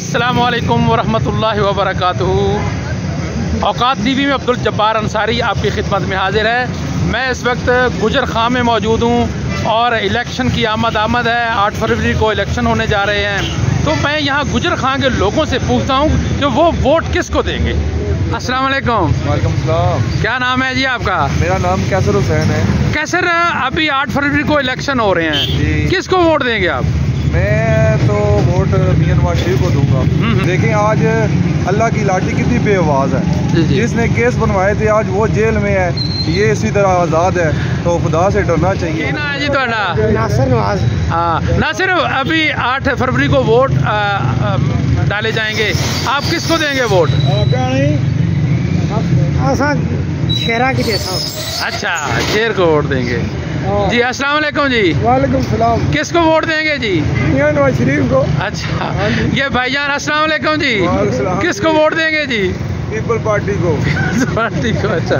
अस्सलामुअलैकुम वरहमतुल्लाहि वबरकातुहू। औकात टीवी में अब्दुल जब्बार अंसारी आपकी खिदमत में हाजिर है। मैं इस वक्त गुजर खां में मौजूद हूँ और इलेक्शन की आमद है। 8 फरवरी को इलेक्शन होने जा रहे हैं, तो मैं यहाँ गुजर खां के लोगों से पूछता हूँ कि वो वोट किसको देंगे। अस्सलाम वालेकुम। वालेकुम सलाम। क्या नाम है जी आपका? मेरा नाम कैसर हुसैन है। कैसर, अभी 8 फरवरी को इलेक्शन हो रहे हैं, किसको वोट देंगे आप? मैं तो वोट मियां नवाज शरीफ को दूंगा। देखें आज अल्लाह की लाठी कितनी बेआवाज़ है। जिसने केस बनवाए थे आज वो जेल में है, ये इसी तरह आज़ाद है, तो खुदा से डरना चाहिए। ना जी थोड़ा नासिर नवाज। हाँ नासिर, अभी 8 फरवरी को वोट डाले जाएंगे, आप किसको देंगे वोट? शेरा की जैसा। अच्छा, शेर को वोट देंगे जी। अस्सलाम वालेकुम जी। वालेकुम सलाम। किसको वोट देंगे जी? मियां नवाज शरीफ को। अच्छा, ये भाईजान अस्सलाम वालेकुम जी, किसको वोट देंगे जी? पीपल पार्टी को। पार्टी को। अच्छा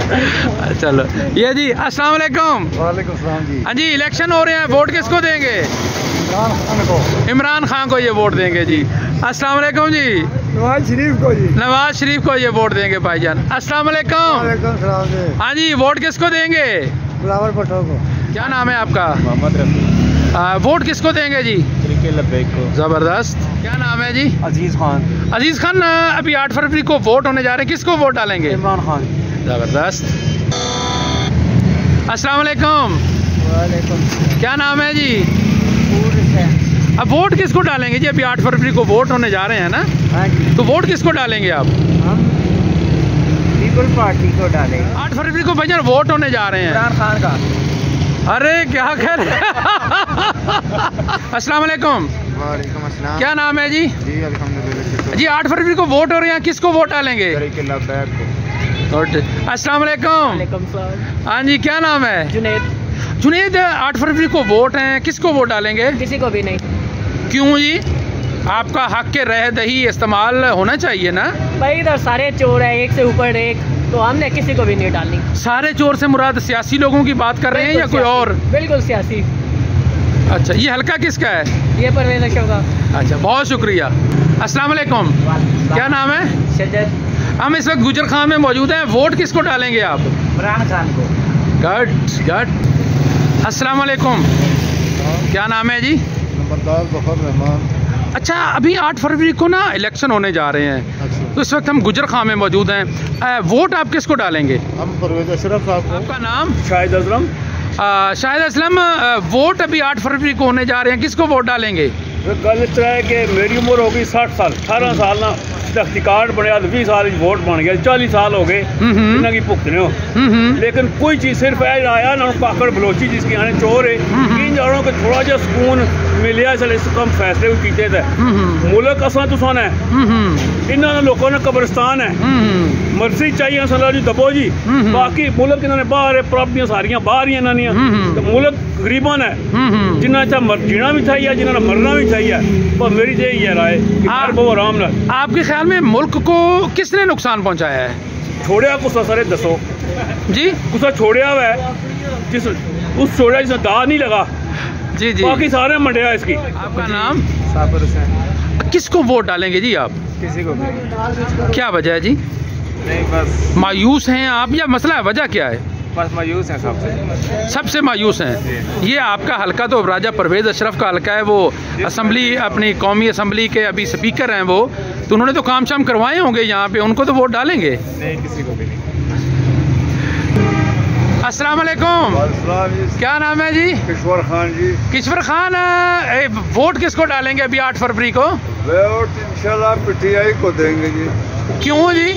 चलो, ये जी अस्सलाम वालेकुम। वालेकुम सलाम जी। हाँ जी, इलेक्शन हो रहे हैं, वोट किसको देंगे? इमरान खान को। इमरान खान को ये वोट देंगे जी। अस्सलाम वालेकुम जी। नवाज शरीफ को जी। नवाज शरीफ को ये वोट देंगे भाईजान। अस्सलाम वालेकुम। वालेकुम सलाम जी। हाँ जी, वोट किसको देंगे? बिलावल भुट्टो को। क्या नाम है आपका? मोहम्मद रफी। वोट किसको देंगे जी? तरीके लब्बैक को। जबरदस्त। क्या नाम है जी? अजीज खान। अजीज खान। अभी 8 फरवरी को वोट होने जा रहे हैं, किसको वोट डालेंगे? इमरान खान। जबरदस्त। अस्सलाम वालेकुम। वालेकुम। क्या नाम है जी? हुसैन। अब वोट किसको डालेंगे जी? अभी 8 फरवरी को वोट होने जा रहे हैं ना, हाँ जी। तो वोट किसको डालेंगे आप? हम पीपल पार्टी को डालेंगे। 8 फरवरी को भैया वोट होने जा रहे हैं। इमरान खान का। अरे क्या कह रहे हैं? अस्सलाम वालेकुम। वालेकुम अस्सलाम। क्या नाम है जी? जी अल्हम्दुलिल्लाह। जी 8 फरवरी को वोट हो रहे हैं, किसको वोट डालेंगे? तरीके लब्बैक को। अस्सलाम वालेकुम। वालेकुम सलाम। हाँ जी, क्या नाम है? जुनैद। जुनैद, 8 फरवरी को वोट हैं, किसको वोट डालेंगे? किसी को भी नहीं। क्यों जी? आपका हक के रह दही इस्तेमाल होना चाहिए ना। भाई इधर सारे चोर है, एक से ऊपर एक, तो हमने किसी को भी नहीं डालनी। सारे चोर से मुराद सियासी लोगों की बात कर रहे हैं या कोई और? बिल्कुल सियासी। अच्छा, ये हल्का किसका है? ये परवेज अशरफ का। अच्छा, बहुत शुक्रिया। अस्सलाम वालेकुम। क्या नाम है? शजर। हम इस वक्त गुजर खां में मौजूद हैं, वोट किसको डालेंगे आप? इमरान खान को। गुड। अस्सलाम वालेकुम। क्या नाम है जी? नंबरदार ज़फर रहमान। अच्छा, अभी 8 फरवरी को ना इलेक्शन होने जा रहे हैं, अच्छा। तो इस वक्त हम गुजर खां में मौजूद हैं। वोट आप किसको डालेंगे? हम परवेज अशरफ साहब को। आपका नाम? शाहिद असलम। शाहिद असलम। वोट अभी 8 फरवरी को होने जा रहे हैं, किसको वोट डालेंगे? गल इस तरह है कि मेरी उम्र हो गई 60 साल, 18 साल ना तख्ती कार्ड बनया, 20 साल वोट बन गया, 40 साल हो गए इन्हों की भुगतने हो। लेकिन कोई चीज़ सिर्फ है आया ना पाकड़ बलोची जिसकी आने चोर है, इन जानों को थोड़ा जा सुकून मिलिया चल इस कम फैसले कीते थे। मुल्क असा तुसान है, इन्होंने लोगों ने कब्रिस्तान है, मर्जी चाहिए सला जी दबो जी, बाकी मुल्क इन्होंने बाहर है, प्रॉपर्टियां सारियां बाहर ही इन्होंने, तो मुल्क गरीबन है, जिन्हें चाहे जीना भी चाहिए, जिन्होंने मरना भी चाहिए। पर मेरी तो यही राय बहुत आराम ना। आपके ख्याल में मुल्क को किसने नुकसान पहुंचाया है? छोड़िया गुस्सा सारे दसो जी। गुस्सा छोड़िया हुआ है, जिस उस छोड़िया जिसने दाग नहीं लगा, जी जी। बाकी सारे मंडिया इसकी। आपका नाम? साबिर हुसैन। किसको वोट डालेंगे जी आप? किसी को भी क्या वजह है जी? नहीं, बस मायूस हैं आप या मसला है, वजह क्या है? बस मायूस है सबसे मायूस हैं। ये आपका हल्का तो राजा परवेज अशरफ का हल्का है, वो असम्बली अपनी कौमी असम्बली के अभी स्पीकर हैं वो, तो उन्होंने तो काम शाम करवाए होंगे यहाँ पे, उनको तो वोट डालेंगे? नहीं, किसी को भी नहीं। अस्सलाम वालेकुम। क्या नाम है जी? किश्वर खान जी। किश्वर खान, वोट किसको डालेंगे अभी 8 फरवरी को? वोट इंशाल्लाह पीटीआई को देंगे जी। क्यों जी?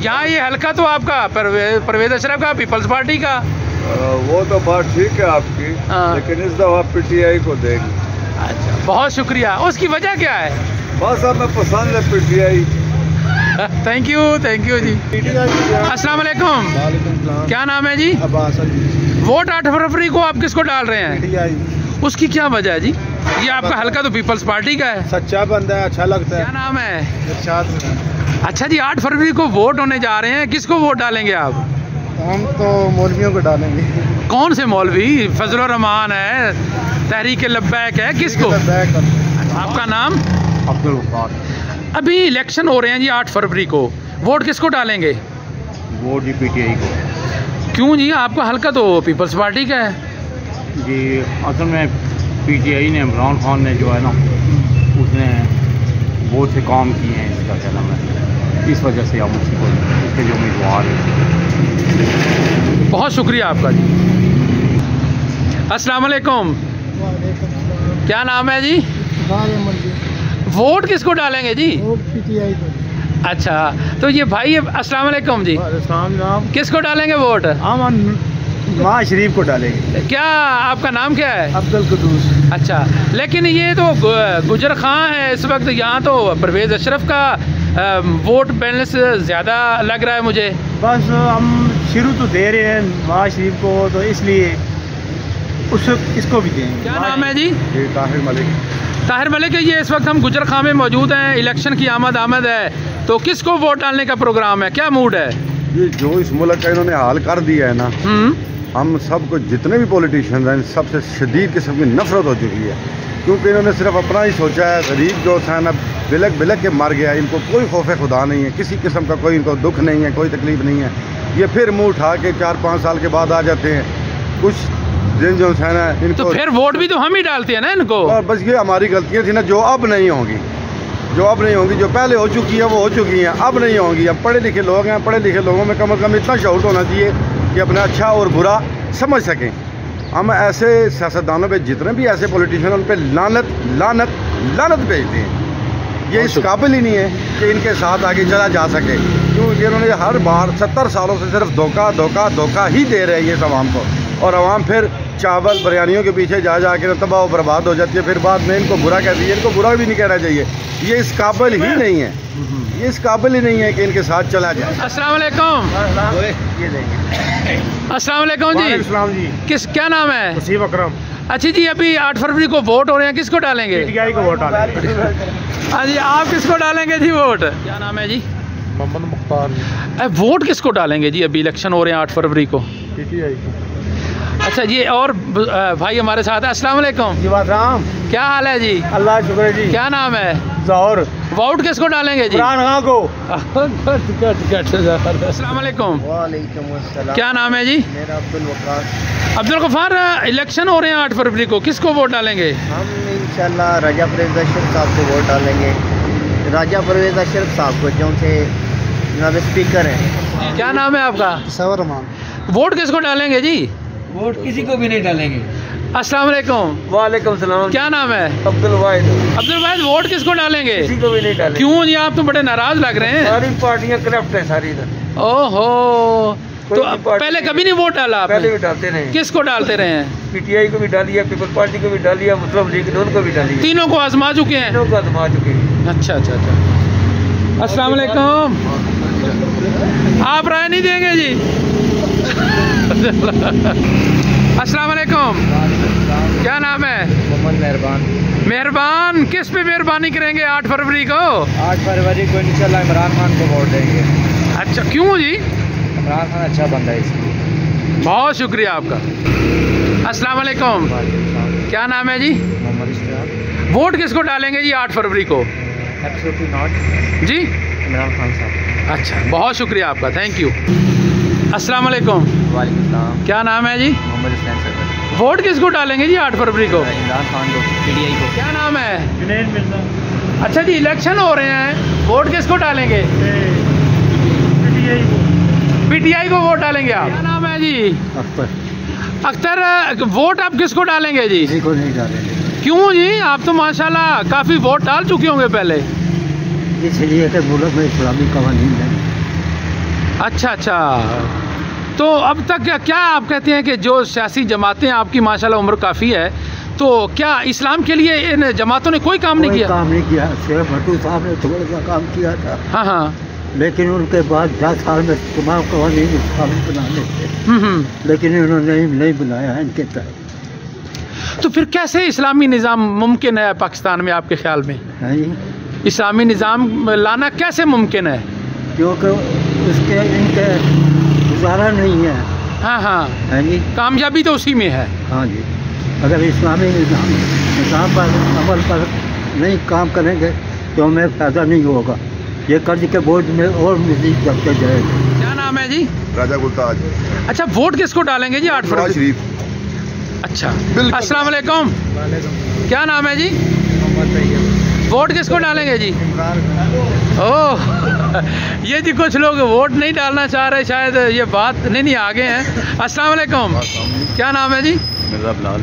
यहाँ ये हल्का तो आपका परवेज अशरफ का, पीपल्स पार्टी का। वो तो बात ठीक है आपकी, लेकिन इस दफा पीटीआई को देंगे। अच्छा, बहुत शुक्रिया। उसकी वजह क्या है? बस हमें पसंद है पीटीआई। थैंक यू जी। अस्सलाम वालेकुम। क्या नाम है जी? अब्बास अली। वोट 8 फरवरी को आप किसको डाल रहे हैं? पीटीआई। उसकी क्या वजह है जी? ये आपका हल्का तो पीपल्स पार्टी का है। सच्चा बंदा है, अच्छा लगता है। क्या नाम है? इरशाद। अच्छा जी, 8 फरवरी को वोट होने जा रहे हैं, किसको वोट डालेंगे आप? हम तो मौलवियों को डालेंगे। कौन से मौलवी? फजलुर रहमान है, तहरीक लब्बैक है, किसको? लब्बैक। आपका नाम? अब्दुल गफ्फार। अभी इलेक्शन हो रहे हैं जी 8 फरवरी को, वोट किसको डालेंगे? वोट जी PTI को। क्यों जी, आपका हल्का तो पीपल्स पार्टी का है। जी असल में PTI ने, इमरान खान ने जो है ना, उसने बहुत से काम किए हैं इसका क्या नाम है, इस वजह से हम उसको, उसके जो उम्मीदवार हैं। बहुत शुक्रिया आपका जी। अस्सलाम वालेकुम। क्या नाम है जी? वोट किसको डालेंगे जी? PTI को। अच्छा, तो ये भाई, अस्सलाम वालेकुम जी, किसको डालेंगे वोट? हम नवाज शरीफ को डालेंगे। क्या आपका नाम क्या है? अब्दुल कुद्दूस। अच्छा, लेकिन ये तो गुजर खां है इस वक्त यहाँ, तो परवेज़ अशरफ का वोट बैलेंस ज़्यादा लग रहा है मुझे। बस हम शुरू तो दे रहे हैं नवाज शरीफ को, तो इसलिए इसको भी देंगे। क्या नाम है जी? ताहिर मलिक। ताहिर मलिक, ये इस वक्त हम गुजर खां में मौजूद हैं, इलेक्शन की आमद है, तो किसको वोट डालने का प्रोग्राम है, क्या मूड है? ये जो इस मुल्क का इन्होंने हाल कर दिया है ना, हम सबको, जितने भी पॉलिटिशियन हैं, सबसे शदीद किस्म की नफरत हो चुकी है, क्योंकि इन्होंने सिर्फ अपना ही सोचा है। गरीब जो था ना, बिलक बिलक के मर गया, इनको कोई खौफ खुदा नहीं है, किसी किस्म का कोई इनको दुख नहीं है, कोई तकलीफ नहीं है। ये फिर मुँह उठा के 4-5 साल के बाद आ जाते हैं। कुछ दिन जो है ना इनको, तो फिर वोट भी तो हम ही डालते हैं ना इनको। और बस ये हमारी गलतियाँ थी ना, जो अब नहीं होंगी, जो पहले हो चुकी है वो हो चुकी हैं, अब नहीं होंगी। अब पढ़े लिखे लोग हैं, पढ़े लिखे लोगों में कम से कम इतना शऊर होना चाहिए कि अपना अच्छा और बुरा समझ सकें। हम ऐसे सियासतदानों पे, जितने भी ऐसे पॉलिटिशियन, उन पे लानत लानत लानत भेजते हैं। ये इस काबिल ही नहीं है कि इनके साथ आगे चला जा सके, क्योंकि इन्होंने हर बार 70 सालों से सिर्फ धोखा धोखा धोखा ही दे रहे हैं ये आवाम को, और आवाम फिर चावल बिरयानियों के पीछे जा के तबाह बर्बाद हो जाती है। फिर बाद में इनको बुरा कहती है। इनको बुरा भी नहीं कहना चाहिए, ये इस काबिल ही नहीं है, ये इस काबिल ही नहीं है कि इनके साथ चला जाए। अस्सलाम वालेकुम। अस्सलाम वालेकुम जी। क्या नाम है? वसीम अकरम। अच्छा जी, अभी 8 फरवरी को वोट हो रहे हैं, किसको डालेंगे? PTI को वोट डालेंगे। हाँ जी, आप किसको डालेंगे जी वोट? क्या नाम है जी? मोहम्मद मुख्तार। वोट किसको डालेंगे जी? अभी इलेक्शन हो रहे हैं 8 फरवरी को। PTI को। अच्छा जी, और भाई हमारे साथ है। अस्सलाम वालेकुम। जी राम, क्या हाल है जी? अल्लाह शुक्र जी। क्या नाम है? जौहर। वोट किसको डालेंगे जी? इमरान खान को। अस्सलाम वालेकुम। वालेकुम अस्सलाम। क्या नाम है जी? मेरा अब्दुल गफ्फार। इलेक्शन हो रहे हैं 8 फरवरी को, किसको वोट डालेंगे? हम इंशाल्लाह राजा परवेज़ अशरफ साहब को वोट डालेंगे। राजा परवेज़ अशरफ साहब को, जो से जनाब स्पीकर हैं। क्या नाम है आपका? सवर रहमान। वोट किसको डालेंगे जी? वोट किसी को भी नहीं डालेंगे। अस्सलाम वालेकुम। वालेकुम सलाम। क्या नाम है? अब्दुल वाहिद। अब्दुल वाहिद, वोट किसको डालेंगे? किसी को भी नहीं डालेंगे। क्यों जी, आप तो बड़े नाराज लग रहे हैं। सारी पार्टियां करप्ट है सारी इधर। ओहो, तो पहले कभी नहीं वोट डाला आपने? पहले भी डालते रहे। किसको डालते रहे हैं? PTI को भी डालिए, पीपल पार्टी को भी डालिए, मुस्लिम लीग उनको भी डालिए। तीनों को आजमा चुके हैं। तीनों को आजमा चुके हैं। अच्छा अच्छा अच्छा। अस्सलाम वालेकुम। आप राय नहीं देंगे जी? अस्सलाम वालेकुम। क्या नाम है? मोहम्मद मेहरबान। मेहरबान, किस पे मेहरबानी करेंगे 8 फरवरी को? 8 फरवरी को इंशाल्लाह इमरान खान को वोट देंगे। अच्छा, क्यों जी? इमरान खान अच्छा बंदा है इसलिए। बहुत शुक्रिया आपका। अस्सलाम वालेकुम। क्या नाम है जी? मोहम्मद इश्तियाक। वोट किसको डालेंगे जी 8 फरवरी को? एब्सोल्युटली नॉट, जी इमरान खान साहब। अच्छा, बहुत शुक्रिया आपका, थैंक यू। अस्सलाम वालेकुम। वालेकुम सलाम। क्या नाम है जी? मोहम्मद इस्लाम सर। वोट किसको डालेंगे जी 8 फरवरी को? इमरान खान को, PTI को। क्या नाम है? जुनैद मिर्जा। अच्छा जी, इलेक्शन हो रहे हैं, वोट किसको डालेंगे? PTI को। PTI को वोट डालेंगे आप? क्या नाम है जी? अख्तर। अख्तर, वोट आप किसको डालेंगे जी? किसी को नहीं डालेंगे। क्यों जी, आप तो माशाल्लाह काफ़ी वोट डाल चुके होंगे पहले। इसलिए कि मुल्क में इस्लामी कवानीन है। अच्छा अच्छा, तो अब तक क्या आप कहते हैं कि जो सियासी जमातें, आपकी माशाल्लाह उम्र काफ़ी है, तो क्या इस्लाम के लिए इन जमातों ने कोई काम नहीं किया? काम नहीं किया, सिर्फ भट्टू साहब ने थोड़ा सा काम किया था। हाँ हाँ। लेकिन उनके बाद 10 साल में तमाम कवानीन इस्लामी बनाने थे, लेकिन उन्होंने नहीं बनाया है इनके तहत। तो फिर कैसे इस्लामी निज़ाम मुमकिन है पाकिस्तान में आपके ख्याल में? इस्लामी निज़ाम लाना कैसे मुमकिन है? क्योंकि उसके इनके गुजारा नहीं है। हाँ हाँ, है जी, कामयाबी तो उसी में है। हाँ जी, अगर इस्लामी निज़ाम पर अमल पर नहीं काम करेंगे तो हमें फ़ायदा नहीं होगा। ये कर्ज के बोझ में और मज़ीद करते जाएगा। क्या नाम है जी? राजा गुलताज। अच्छा, वोट किसको डालेंगे जी 8 फरवरी? शरीफ। अच्छा, अस्सलाम वालेकुम। क्या नाम है जी? वोट किसको डालेंगे जी? ओह ये जी कुछ लोग वोट नहीं डालना चाह रहे, शायद ये बात नहीं आगे हैं। अस्सलाम वालेकुम। क्या नाम है जी? मिर्जा बिलाल।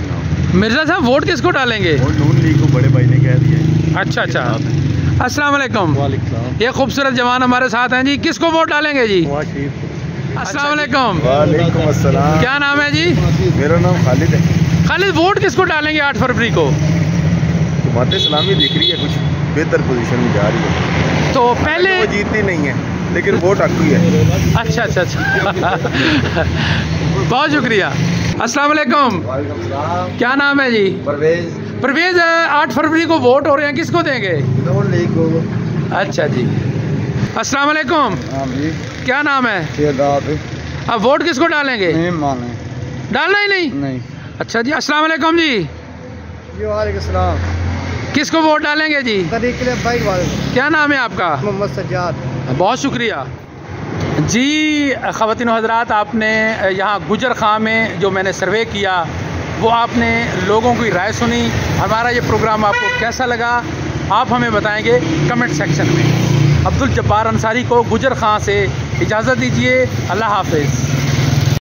मिर्जा साहब, वोट किसको डालेंगे? नून लीग को बड़े भाई ने कह दिया। अच्छा अच्छा, अस्सलाम वालेकुम। ये खूबसूरत जवान हमारे साथ हैं जी, किसको वोट डालेंगे जी? अस्सलाम वालेकुम। वालेकुम अस्सलाम। क्या नाम है जी? मेरा नाम खालिद है। खालिद, वोट किसको डालेंगे 8 फरवरी को? जमात इस्लामी दिख रही है कुछ बेहतर पोजीशन में जा रही है, तो पहले वो जीतती नहीं है लेकिन वोट हक ही है। अच्छा अच्छा अच्छा बहुत शुक्रिया। अस्सलाम वालेकुम। क्या नाम है जी? परवेज। परवेज, 8 फरवरी को वोट हो रहे हैं, किसको देंगे? नून लीग को। अच्छा जी। अस्सलाम वालेकुम। क्या नाम है? अब वोट किसको डालेंगे? नहीं माने। डालना ही नहीं? नहीं। अच्छा जी। अस्सलाम वालेकुम जी। वालेकुम सलाम। किसको वोट डालेंगे जी? क्या नाम है आपका? मोहम्मद सज्जाद। बहुत शुक्रिया जी। ख़वातीन व हज़रात, आपने यहाँ गुजर खां में जो मैंने सर्वे किया वो आपने लोगों की राय सुनी। हमारा ये प्रोग्राम आपको कैसा लगा आप हमें बताएंगे कमेंट सेक्शन में। अब्दुल जब्बार अंसारी को गुजर खां से इजाज़त दीजिए। अल्लाह हाफ़िज़।